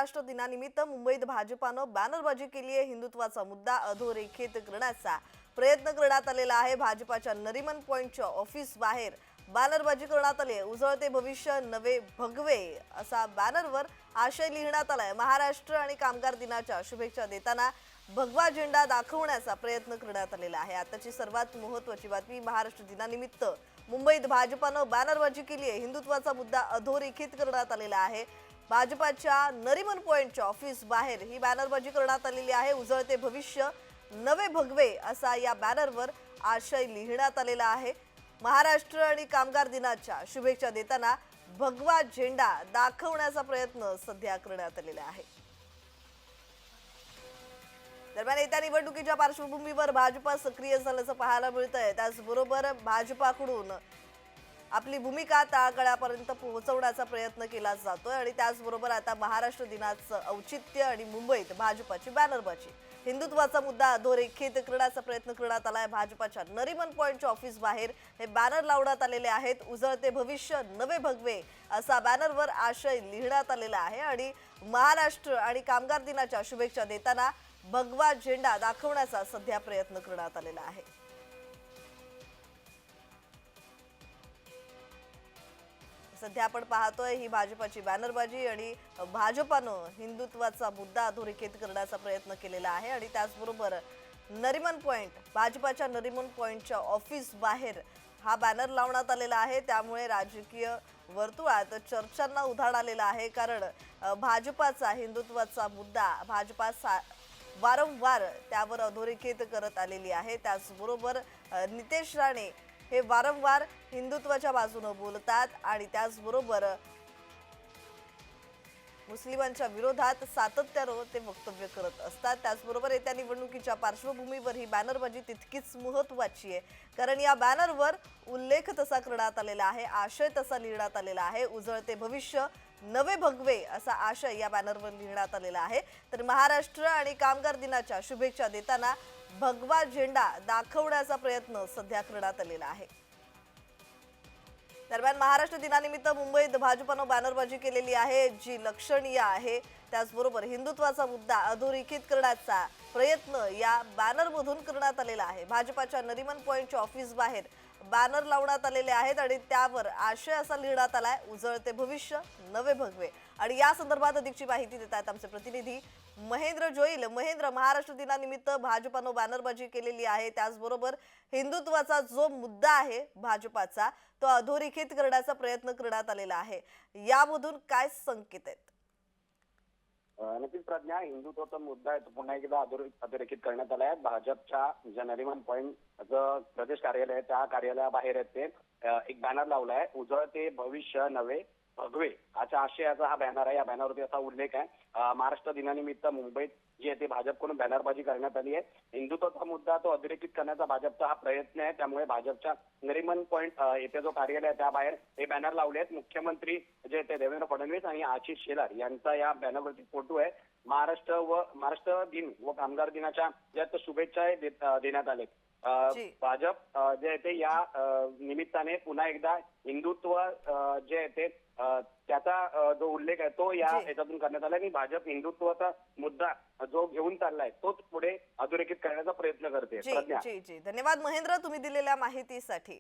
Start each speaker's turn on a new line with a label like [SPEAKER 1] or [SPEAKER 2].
[SPEAKER 1] महाराष्ट्र दिनानिमित्त मुंबईत भाजपानं बॅनरबाजी केली आहे। हिंदुत्वाचा मुद्दा अधोरेखित करण्याचा प्रयत्न करण्यात आलेला आहे। भाजपाच्या नरीमन पॉइंटच्या ऑफिस बाहेर बॅनरबाजी करण्यात आली आहे। उजळते भविष्य नवे भगवे असा बॅनरवर आशय लिहिण्यात आलाय। महाराष्ट्र आणि कामगार दिनाच्या शुभेच्छा देताना भगवा झेंडा दाखवण्याचा प्रयत्न करण्यात आलेला आहे। आताची सर्वात महत्त्वाची बातमी, महाराष्ट्र दिनानिमित्त मुंबईत भाजपानं बॅनरबाजी केली आहे। हिंदुत्वाचा मुद्दा अधोरेखित करण्यात आलेला आहे। भाजपाच्या नरीमन पॉइंटच्या ऑफिस बाहेर ही बॅनरबाजी करण्यात आलेली आहे। उजळते भविष्य नवे भगवे असा या बॅनरवर आशय लिहिण्यात आलेला आहे। महाराष्ट्र आणि कामगार दिनाच्या शुभेच्छा देताना भगवा झेंडा दाखवण्याचा प्रयत्न सध्या करण्यात आलेला आहे। दरम्यान येत्या निवडणुकीच्या पार्श्वभूमीवर भाजपा सक्रिय झाल्याचं पाहायला मिळतंय। त्याचबरोबर भाजपाकडून आपली भूमिका तळागाळापर्यंत पोहोचवण्याचा प्रयत्न केला जातोय आणि त्याचबरोबर आता महाराष्ट्र दिनाचं औचित्य आणि मुंबईत भाजपाची बॅनरबाजी, हिंदुत्वाचा मुद्दा अधोरेखित करण्याचा प्रयत्न करण्यात आलाय। भाजपाच्या नरीमन पॉइंटच्या ऑफिस बाहेर हे बॅनर लावण्यात आलेले आहेत। उजळते भविष्य नवे भगवे असा बॅनरवर आशय लिहिण्यात आलेला आहे आणि महाराष्ट्र आणि कामगार दिनाच्या शुभेच्छा देताना भगवा झेंडा दाखवण्याचा सध्या प्रयत्न करण्यात आलेला आहे। सध्या आपण पाहतोय ही भाजपाची बॅनरबाजी आणि भाजपानं हिंदुत्वाचा मुद्दा अधोरेखित करण्याचा प्रयत्न केलेला आहे आणि त्याचबरोबर नरीमन पॉइंट, भाजपाच्या नरीमन पॉइंटच्या ऑफिस बाहेर हा बॅनर लावण्यात आलेला आहे। त्यामुळे राजकीय वर्तुळात चर्चांना उधाण आलेला आहे, कारण भाजपाचा हिंदुत्वाचा मुद्दा भाजपा वारंवार त्यावर अधोरेखित करत आलेली आहे। त्याचबरोबर नितेश राणे हे वारंवार हिंदुत्वाच्या बाजूने बोलतात आणि त्याचबरोबर मुस्लिमांच्या विरोधात सातत्याने ते वक्तव्य करत असतात। त्याचबरोबर येत्या निवडणुकीच्या पार्श्वभूमीवर ही बॅनरबाजी तितकीच महत्त्वाची आहे, कारण या बॅनरवर उल्लेख तसा करण्यात आलेला आहे, आशय तसा लिहिण्यात आलेला आहे। उजळते भविष्य नवे भगवे असा आशय या बॅनरवर लिहिण्यात आलेला आहे। तर महाराष्ट्र आणि कामगार दिनाच्या शुभेच्छा देताना भगवा झेंडा दाखवण्याचा प्रयत्न सध्या करण्यात आलेला आहे। दरम्यान महाराष्ट्र दिनानिमित्त मुंबईत भाजपनं बॅनरबाजी केलेली आहे, जी लक्षणीय आहे। त्याचबरोबर हिंदुत्वाचा मुद्दा अधोरेखित करण्याचा प्रयत्न या बॅनरमधून करण्यात आलेला आहे। भाजपाच्या नरीमन पॉइंटच्या ऑफिस बाहेर बॅनर लावण्यात आलेले आहेत आणि त्यावर आशय असा लिहिण्यात आलाय, उजळते भविष्य नवे भगवे। आणि या संदर्भात अधिकची माहिती देत आहेत आमचे प्रतिनिधी महेंद्र जोईल। महेंद्र, महाराष्ट्र दिनानिमित्त भाजपनं बॅनरबाजी केलेली आहे, त्याचबरोबर हिंदुत्वाचा जो मुद्दा आहे भाजपाचा तो अधोरेखित करण्याचा प्रयत्न करण्यात आलेला आहे, यामधून काय संकेत आहेत?
[SPEAKER 2] नक्कीच प्रज्ञा, हिंदुत्वाचा मुद्दा आहे तो पुन्हा एकदा अधोरेखित करण्यात आला आहे। भाजपच्या जे नरीमन पॉइंट प्रदेश कार्यालय आहे त्या कार्यालयाबाहेर आहेत ते एक बॅनर लावला आहे, उजळते भविष्य नवे भगवे अशा आशयाचा हा बॅनर आहे। या बॅनरवरती असा उल्लेख आहे, महाराष्ट्र दिनानिमित्त मुंबईत जी आहे ते भाजपकडून बॅनरबाजी करण्यात आली आहे। हिंदुत्वाचा मुद्दा तो अधोरेखित करण्याचा भाजपचा हा प्रयत्न आहे, त्यामुळे भाजपच्या नरीमन पॉइंट येथे जो कार्यालय आहे त्याबाहेर हे बॅनर लावले आहेत। मुख्यमंत्री जे ते देवेंद्र फडणवीस आणि आशिष शेलार यांचा या बॅनरवरती फोटो आहे। महाराष्ट्र दिन व कामगार दिनाच्या ज्यात शुभेच्छा देण्यात आले। भाजप जे आहे ते या निमित्ताने पुन्हा एकदा हिंदुत्व जे आहे ते त्याचा जो उल्लेख आहे तो या याच्यातून करण्यात आला आणि भाजप हिंदुत्वाचा मुद्दा जो घेऊन चाललाय तोच पुढे अधोरेखित करण्याचा प्रयत्न करते।
[SPEAKER 1] जी, धन्यवाद महेंद्र, तुम्ही दिलेल्या माहितीसाठी।